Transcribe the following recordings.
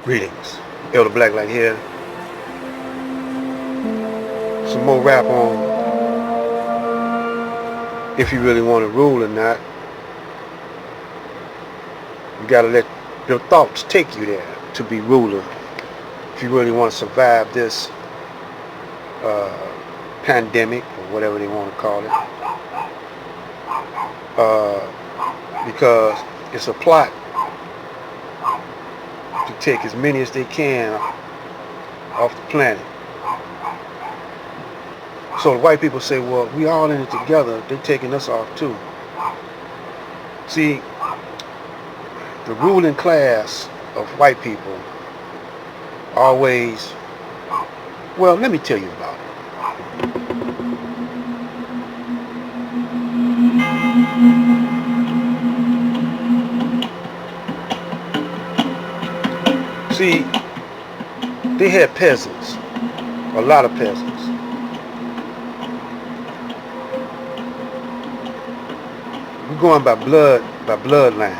Greetings. Elder Blacklight here. Some more rap on if you really want to rule or not. You gotta let your thoughts take you there to be ruler. If you really want to survive this pandemic or whatever they want to call it. Because it's a plot to take as many as they can off the planet. So the white people say, well, we all in it together. They're taking us off too. See, the ruling class of white people always, well, let me tell you about it. See, they had peasants, a lot of peasants. We're going by bloodline.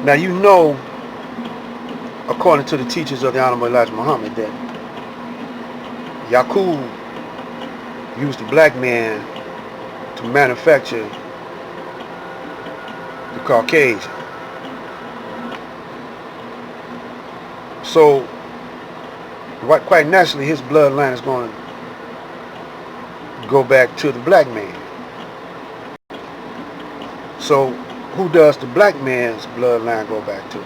Now you know, according to the teachings of the Honorable Elijah Muhammad, that Yaqub used the black man to manufacture the Caucasian. So, quite naturally, his bloodline is going to go back to the black man. So, who does the black man's bloodline go back to?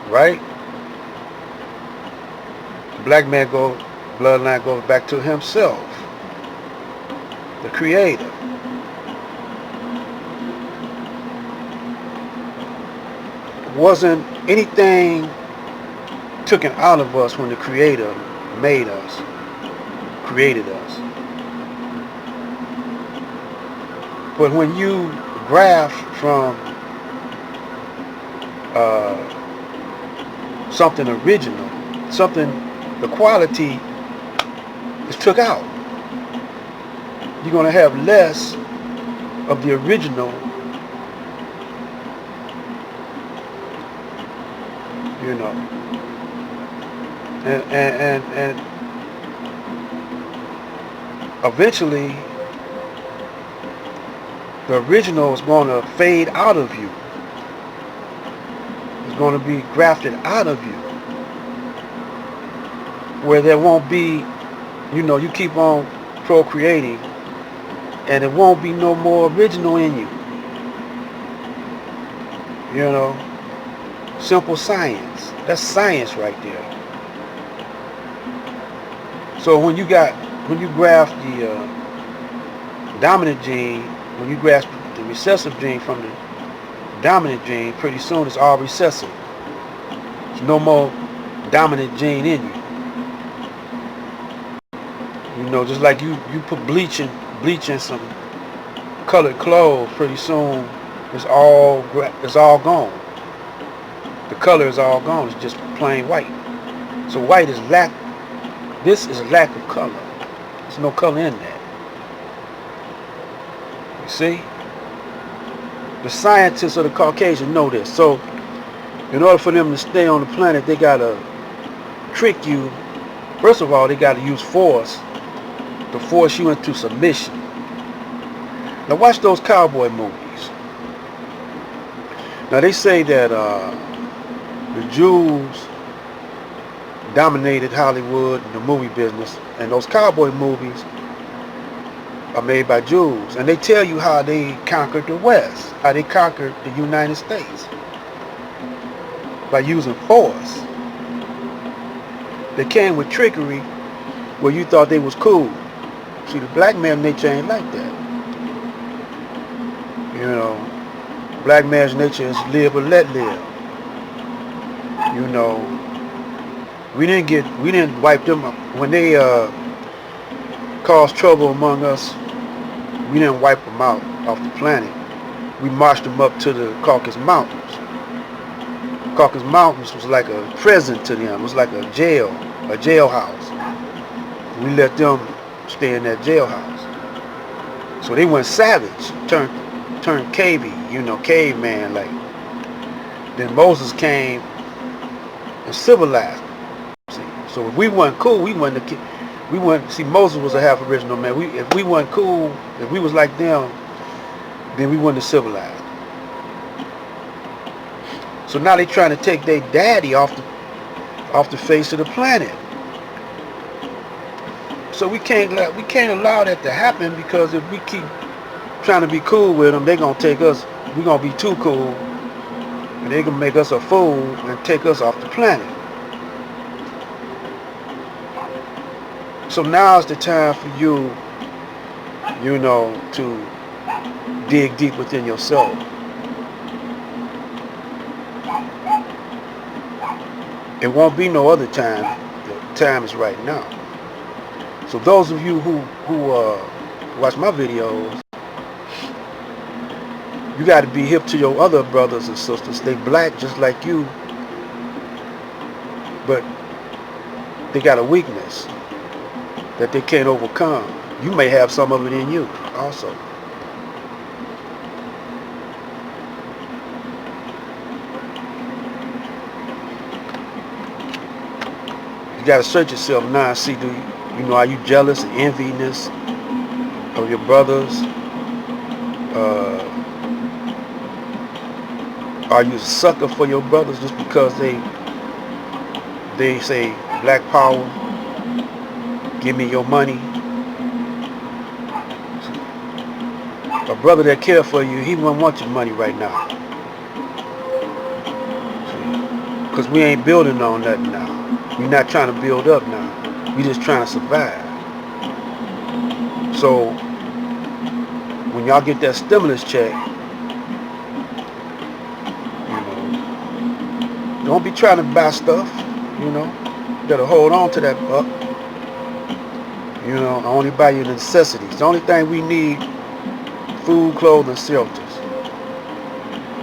Right? The black man bloodline goes back to himself, the creator. Wasn't anything taken out of us when the creator made us, created us. But when you graft from something original, something, the quality is took out. You're going to have less of the original, you know. And eventually the original is going to fade out of you. It's going to be grafted out of you. Where there won't be, you know, you keep on procreating and there won't be no more original in you. You know, simple science. That's science right there. So when you graft the dominant gene, when you grasp the recessive gene from the dominant gene, pretty soon it's all recessive. There's no more dominant gene in you. You know, just like you put bleach in some colored clothes, pretty soon it's all gone. The color is all gone. It's just plain white. So white is lack. This is a lack of color. There's no color in that. You see? The scientists of the Caucasian know this. So in order for them to stay on the planet, they gotta trick you. First of all, they gotta use force to force you into submission. Now watch those cowboy movies. Now they say that the Jews dominated Hollywood and the movie business, and those cowboy movies are made by Jews, and they tell you how they conquered the West, how they conquered the United States by using force. They came with trickery where you thought they was cool. See, the black man nature ain't like that. You know, black man's nature is live or let live. You know, we didn't wipe them up when they caused trouble among us. We didn't wipe them out off the planet. We marched them up to the Caucasus Mountains. Caucasus Mountains was like a prison to them. It was like a jailhouse. We let them stay in that jailhouse. So they went savage, turned turned cavey, you know, caveman like. Then Moses came and civilized. See, so if we weren't cool, we weren't. See, Moses was a half original man. If we weren't cool, if we was like them, then we wouldn't have civilized. So now they trying to take their daddy off the face of the planet. So we can't allow that to happen, because if we keep trying to be cool with them, they're gonna take us. We're gonna be too cool, and they're gonna make us a fool and take us off the planet. So now is the time for you, you know, to dig deep within yourself. It won't be no other time. The time is right now. So those of you who watch my videos, you got to be hip to your other brothers and sisters. They black just like you, but they got a weakness that they can't overcome. You may have some of it in you also. You got to search yourself now and see, are you jealous and envious of your brothers? Are you a sucker for your brothers just because they say black power, give me your money? A brother that cares for you, he wouldn't want your money right now. Because we ain't building on nothing now. We're not trying to build up now. We just trying to survive. So when y'all get that stimulus check, don't be trying to buy stuff, you better hold on to that buck. I only buy your necessities. The only thing we need, food, clothes, and shelters.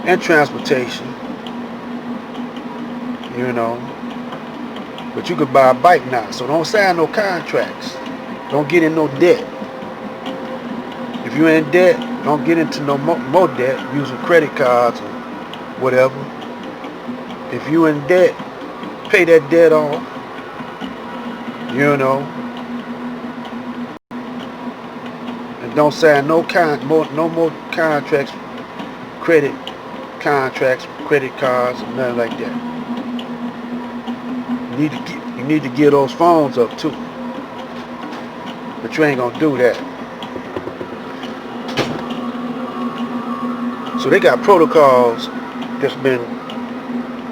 And transportation. But you could buy a bike now, so don't sign no contracts. Don't get in no debt. If you're in debt, don't get into no more debt using credit cards or whatever. If you're in debt, pay that debt off. And don't sign no more contracts, credit contracts, credit cards, and nothing like that. You need to give those phones up too. But you ain't gonna do that. So they got protocols that's been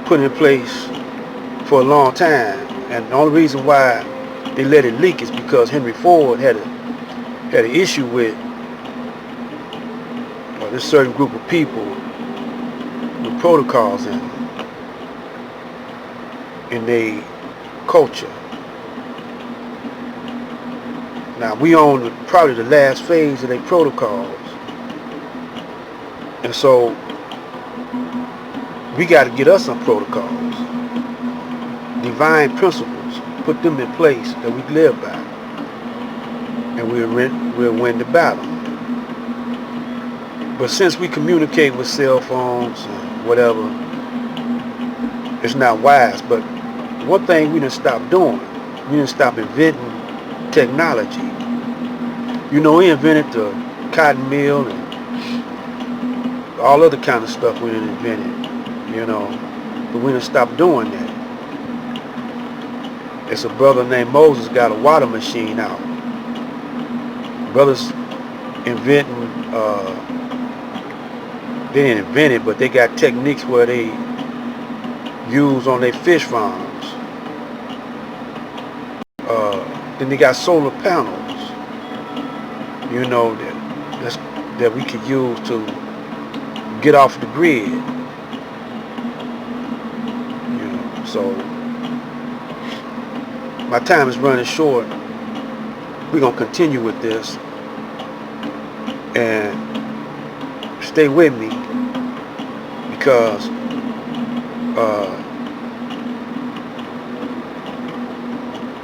put in place for a long time, and the only reason why they let it leak is because Henry Ford had an issue with this certain group of people with protocols in their culture. Now we on probably the last phase of their protocols, and so we got to get us some protocols, divine principles, put them in place that we live by, and we'll win the battle. But since we communicate with cell phones and whatever, it's not wise. But one thing we didn't stop doing, we didn't stop inventing technology. We invented the cotton mill and all other kind of stuff we didn't invent it. But we didn't stop doing that. It's a brother named Moses got a water machine out. Brothers inventing, they didn't invent it, but they got techniques where they use on their fish farms. Then they got solar panels, that we could use to get off the grid. So my time is running short. We're gonna continue with this, and stay with me, because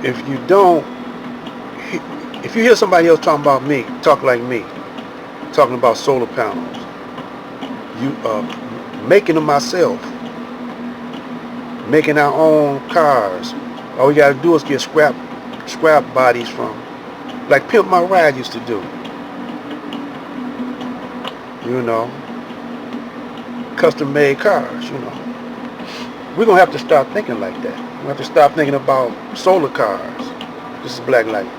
if you hear somebody else talking like me, talking about solar panels, You making them myself, making our own cars. All we gotta do is get scrap bodies from, like Pimp My Ride used to do. You know, custom made cars. You know, we're gonna have to start thinking like that. We have to stop thinking about solar cars. This is Black Light.